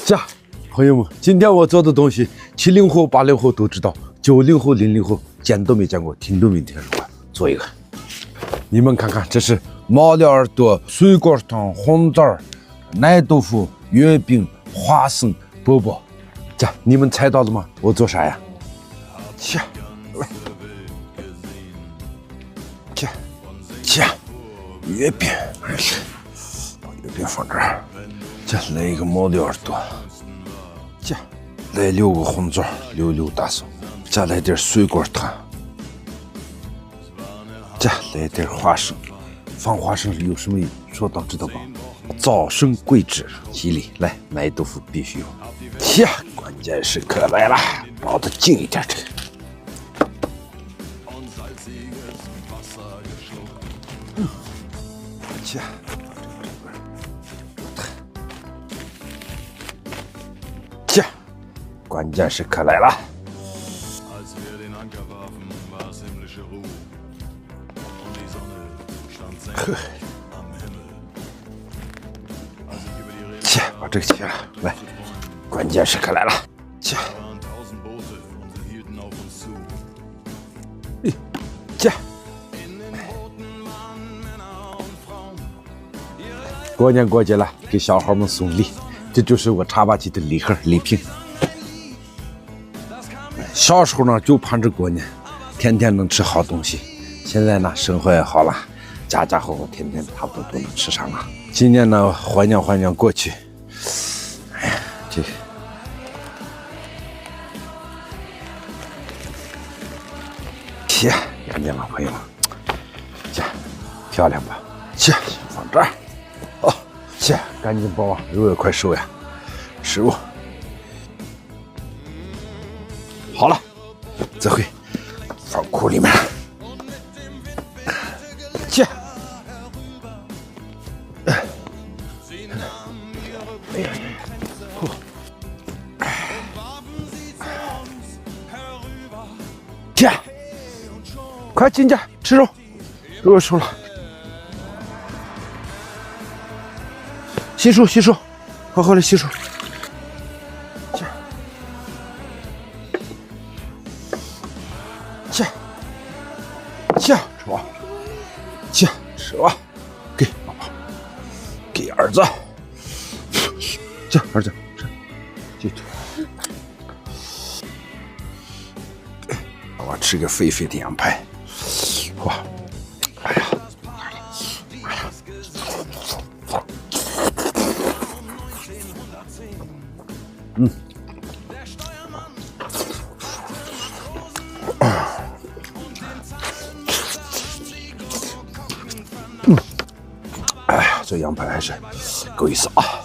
这，朋友们，今天我做的东西，70后、80后都知道，90后、00后见都没见过，听都没听说过。做一个，你们看看，这是毛料耳朵、水果汤、红枣、奶豆腐、月饼、花生、饽饽。这你们猜到了吗？我做啥呀？切，来，切，月饼，把月饼放这儿。这来一个毛料耳朵，这来6个红枣，6大葱，再来点水果汤，这来点花生。放花生有什么说到知道吧？早生贵子，吉利。来，奶豆腐必须有。切，关键时刻来了，包的近一点这个。切。关键时刻来了，切，把这个切了，来，关键时刻来了，切，切，过年过节了，给小孩们送礼，这就是我茶吧唧的礼盒礼品。小时候呢，就盼着过年，天天能吃好东西。现在呢，生活也好了，家家户户天天差不多都能吃上了。今年呢，怀念过去。哎呀，这个切，看见了，朋友们，切，漂亮吧？切，放这儿。哦，切，赶紧包啊，肉也快熟呀，食物。好了，这回放库里面。切，哎呀，切，快进去吃肉，肉熟了。洗漱，好好的洗漱。切，吃吧，切，吃吧，给爸爸，给儿子，这儿子吃，这我吃个肥肥的羊排，哇，哎呀，哎呀，这羊排还是够意思啊！